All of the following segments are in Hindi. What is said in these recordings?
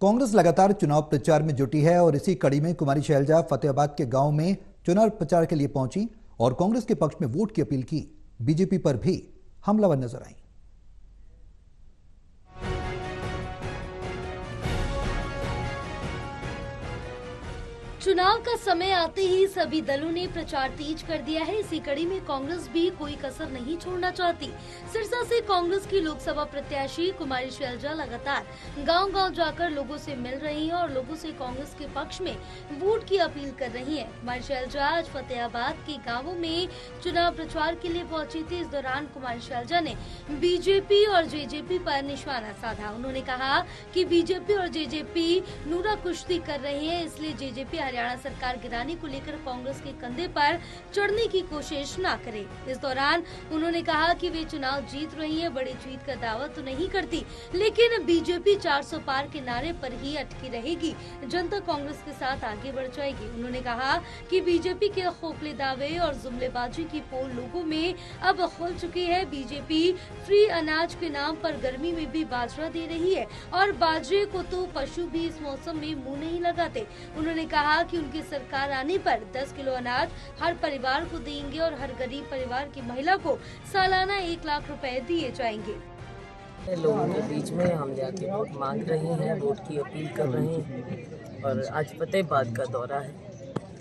कांग्रेस लगातार चुनाव प्रचार में जुटी है और इसी कड़ी में कुमारी शैलजा फतेहाबाद के गांव में चुनाव प्रचार के लिए पहुंची और कांग्रेस के पक्ष में वोट की अपील की। बीजेपी पर भी हमलावर नजर आई। चुनाव का समय आते ही सभी दलों ने प्रचार तेज कर दिया है। इसी कड़ी में कांग्रेस भी कोई कसर नहीं छोड़ना चाहती। सिरसा से कांग्रेस की लोकसभा प्रत्याशी कुमारी शैलजा लगातार गांव-गांव जाकर लोगों से मिल रही हैं और लोगों से कांग्रेस के पक्ष में वोट की अपील कर रही हैं। कुमारी शैलजा आज फतेहाबाद के गाँवों में चुनाव प्रचार के लिए पहुंची थी। इस दौरान कुमारी शैलजा ने बीजेपी और जेजेपी पर निशाना साधा। उन्होंने कहा कि बीजेपी और जेजेपी नूरा कुश्ती कर रही है, इसलिए जेजेपी हरियाणा सरकार गिराने को लेकर कांग्रेस के कंधे पर चढ़ने की कोशिश न करे। इस दौरान उन्होंने कहा कि वे चुनाव जीत रही है, बड़ी जीत का दावा तो नहीं करती, लेकिन बीजेपी 400 पार के नारे पर ही अटकी रहेगी। जनता कांग्रेस के साथ आगे बढ़ जाएगी। उन्होंने कहा कि बीजेपी के खोखले दावे और जुमलेबाजी की पोल लोगों में अब खुल चुकी है। बीजेपी फ्री अनाज के नाम पर गर्मी में भी बाजरा दे रही है और बाजरे को तो पशु भी इस मौसम में मुंह नहीं लगाते। उन्होंने कहा कि उनकी सरकार आने पर 10 किलो अनाज हर परिवार को देंगे और हर गरीब परिवार की महिला को सालाना 1 लाख रुपए दिए जाएंगे। लोगों के बीच में हम जाके वोट मांग रहे हैं, वोट की अपील कर रहे हैं और आज फतेहाबाद का दौरा है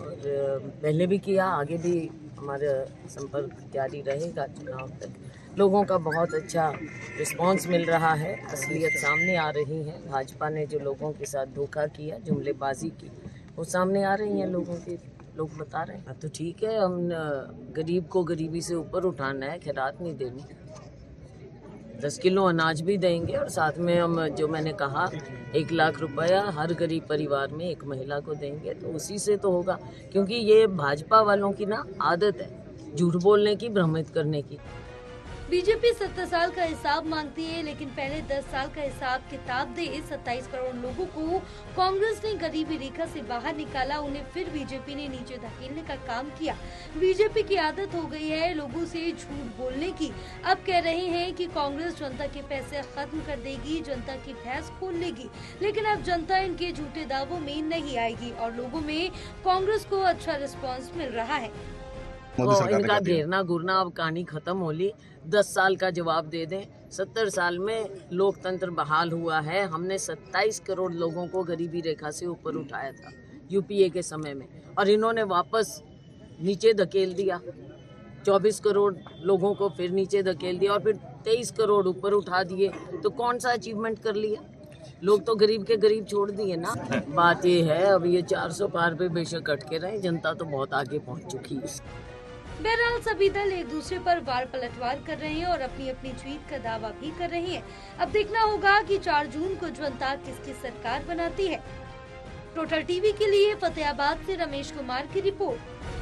और पहले भी किया, आगे भी हमारा संपर्क जारी रहेगा। चुनाव तक लोगों का बहुत अच्छा रिस्पांस मिल रहा है, असलियत सामने आ रही है। भाजपा ने जो लोगों के साथ धोखा किया, जुमलेबाजी की, वो सामने आ रही हैं। लोग बता रहे हैं। तो ठीक है, हम गरीब को गरीबी से ऊपर उठाना है, खैरात नहीं देनी। 10 किलो अनाज भी देंगे और साथ में हम, जो मैंने कहा, 1 लाख रुपया हर गरीब परिवार में एक महिला को देंगे। तो उसी से तो होगा, क्योंकि ये भाजपा वालों की ना आदत है झूठ बोलने की, भ्रमित करने की। बीजेपी 70 साल का हिसाब मांगती है, लेकिन पहले 10 साल का हिसाब किताब दे। 27 करोड़ लोगों को कांग्रेस ने गरीबी रेखा से बाहर निकाला, उन्हें फिर बीजेपी ने नीचे धकेलने का काम किया। बीजेपी की आदत हो गई है लोगों से झूठ बोलने की। अब कह रहे हैं कि कांग्रेस जनता के पैसे खत्म कर देगी, जनता की भैंस खोल लेगी, लेकिन अब जनता इनके झूठे दावों में नहीं आएगी और लोगों में कांग्रेस को अच्छा रिस्पॉन्स मिल रहा है। इनका घेरना घुरना अब कहानी खत्म हो ली। 10 साल का जवाब दे दें। 70 साल में लोकतंत्र बहाल हुआ है। हमने 27 करोड़ लोगों को गरीबी रेखा से ऊपर उठाया था यूपीए के समय में, और इन्होंने वापस नीचे धकेल दिया। 24 करोड़ लोगों को फिर नीचे धकेल दिया और फिर 23 करोड़ ऊपर उठा दिए। तो कौन सा अचीवमेंट कर लिया? लोग तो गरीब के गरीब छोड़ दिए ना। बात ये है, अब ये 400 पार पे बेशक अटके रहे, जनता तो बहुत आगे पहुंच चुकी है। बहरहाल सभी दल एक दूसरे पर वार पलटवार कर रहे हैं और अपनी अपनी जीत का दावा भी कर रहे हैं। अब देखना होगा कि 4 जून को जनता किसकी सरकार बनाती है। टोटल टीवी के लिए फतेहाबाद से रमेश कुमार की रिपोर्ट।